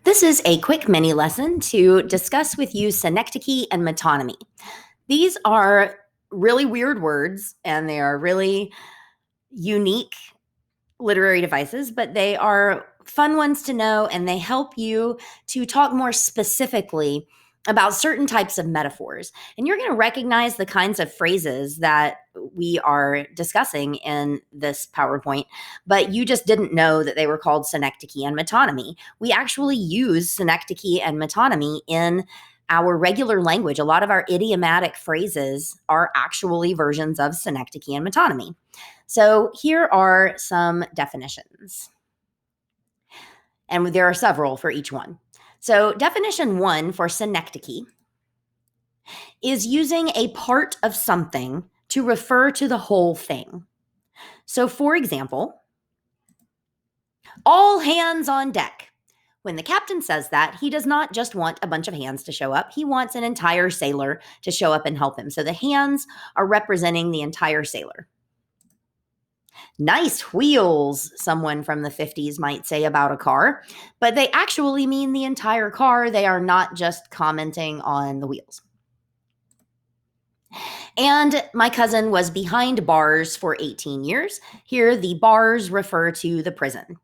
This is a quick mini lesson to discuss with you synecdoche and metonymy. These are really weird words and they are really unique literary devices, but they are fun ones to know and they help you to talk more specifically about certain types of metaphors. And you're going to recognize the kinds of phrases that we are discussing in this PowerPoint, but you just didn't know that they were called synecdoche and metonymy. We actually use synecdoche and metonymy in our regular language. A lot of our idiomatic phrases are actually versions of synecdoche and metonymy. So here are some definitions. And there are several for each one. So definition 1 for synecdoche is using a part of something to refer to the whole thing. So for example, all hands on deck. When the captain says that, he does not just want a bunch of hands to show up. He wants an entire sailor to show up and help him. So the hands are representing the entire sailor. Nice wheels, someone from the 50s might say about a car, but they actually mean the entire car. They are not just commenting on the wheels. And my cousin was behind bars for 18 years. Here, the bars refer to the prison.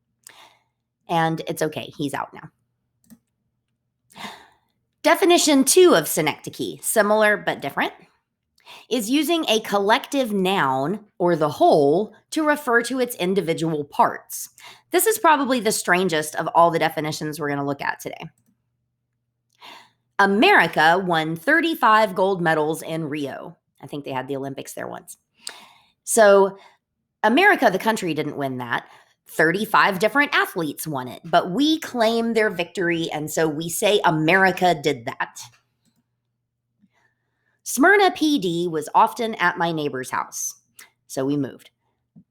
And it's okay, he's out now. Definition 2 of synecdoche, similar but different, is using a collective noun, or the whole, to refer to its individual parts. This is probably the strangest of all the definitions we're going to look at today. America won 35 gold medals in Rio. I think they had the Olympics there once. So America, the country, didn't win that. 35 different athletes won it, but we claim their victory, and so we say America did that. Smyrna PD was often at my neighbor's house, so we moved.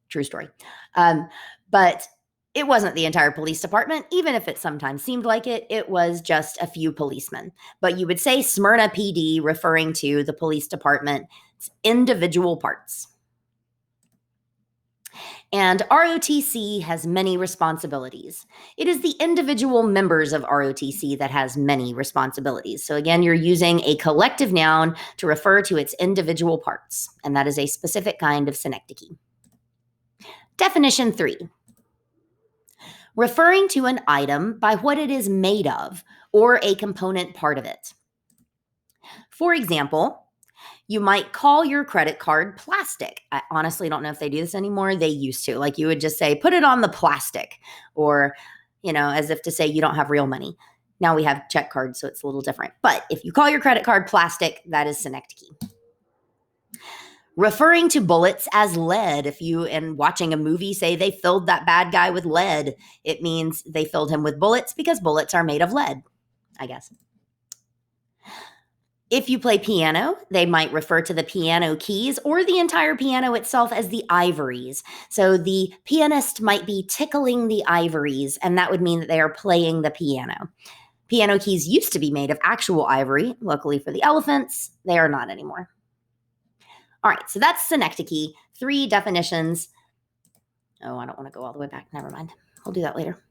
True story. But it wasn't the entire police department. Even if it sometimes seemed like it, it was just a few policemen. But you would say Smyrna PD referring to the police department's individual parts. And ROTC has many responsibilities. It is the individual members of ROTC that has many responsibilities. So again, you're using a collective noun to refer to its individual parts, and that is a specific kind of synecdoche. Definition 3, referring to an item by what it is made of or a component part of it. For example, you might call your credit card plastic. I honestly don't know if they do this anymore. They used to. Like you would just say, put it on the plastic, or, as if to say you don't have real money. Now we have check cards, so it's a little different. But if you call your credit card plastic, that is synecdoche. Referring to bullets as lead. If you, in watching a movie, say they filled that bad guy with lead, it means they filled him with bullets because bullets are made of lead, I guess. If you play piano, they might refer to the piano keys or the entire piano itself as the ivories. So the pianist might be tickling the ivories, and that would mean that they are playing the piano. Piano keys used to be made of actual ivory. Luckily for the elephants, they are not anymore. All right, so that's synecdoche. 3 definitions. Oh, I don't want to go all the way back. Never mind. We'll do that later.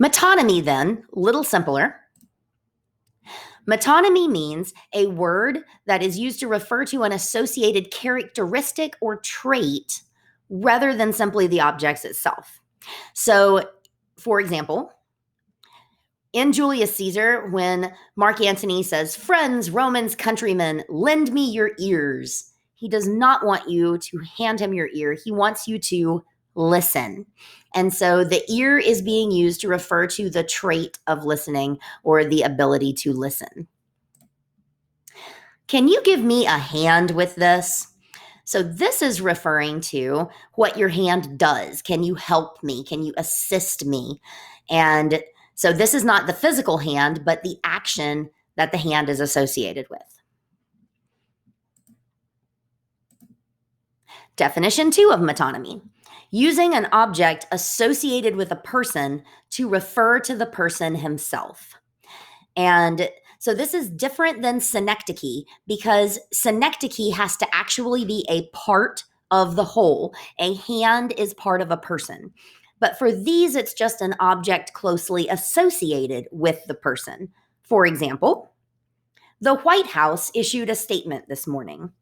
Metonymy then, little simpler. Metonymy means a word that is used to refer to an associated characteristic or trait rather than simply the objects itself. So, for example, in Julius Caesar, when Mark Antony says, "Friends, Romans, countrymen, lend me your ears," he does not want you to hand him your ear. He wants you to listen. And so the ear is being used to refer to the trait of listening or the ability to listen. Can you give me a hand with this? So this is referring to what your hand does. Can you help me? Can you assist me? And so this is not the physical hand, but the action that the hand is associated with. Definition 2 of metonymy. Using an object associated with a person to refer to the person himself. And so this is different than synecdoche because synecdoche has to actually be a part of the whole. A hand is part of a person. But for these, it's just an object closely associated with the person. For example, the White House issued a statement this morning.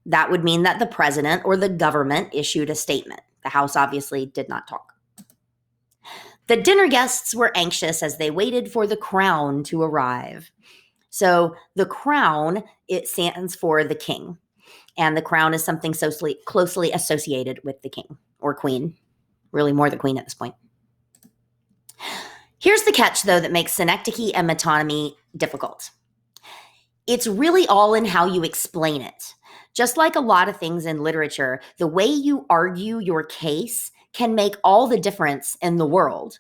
That would mean that the president or the government issued a statement. The House obviously did not talk. The dinner guests were anxious as they waited for the crown to arrive. So the crown, it stands for the king. And the crown is something closely associated with the king or queen. Really more the queen at this point. Here's the catch, though, that makes synecdoche and metonymy difficult. It's really all in how you explain it. Just like a lot of things in literature, the way you argue your case can make all the difference in the world.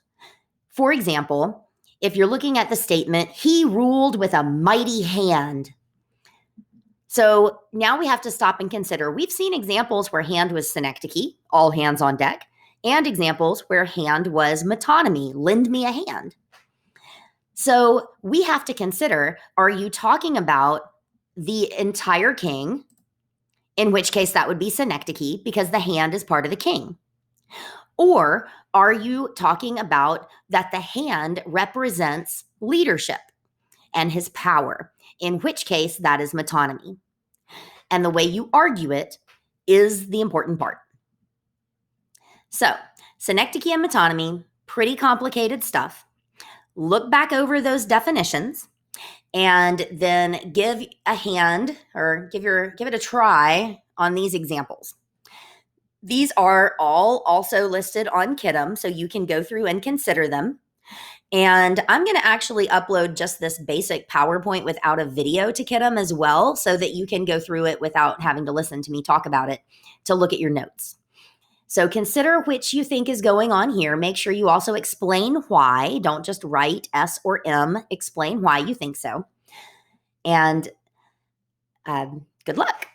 For example, if you're looking at the statement, he ruled with a mighty hand. So now we have to stop and consider. We've seen examples where hand was synecdoche, all hands on deck, and examples where hand was metonymy, lend me a hand. So we have to consider, are you talking about the entire king, in which case that would be synecdoche because the hand is part of the king? Or are you talking about that the hand represents leadership and his power, in which case that is metonymy? And the way you argue it is the important part. So, synecdoche and metonymy, pretty complicated stuff. Look back over those definitions and then give a hand or give it a try on these examples. These are all also listed on Kidim, so you can go through and consider them. And I'm going to actually upload just this basic PowerPoint without a video to Kidim as well, so that you can go through it without having to listen to me talk about it to look at your notes. So consider which you think is going on here. Make sure you also explain why. Don't just write S or M. Explain why you think so. And good luck.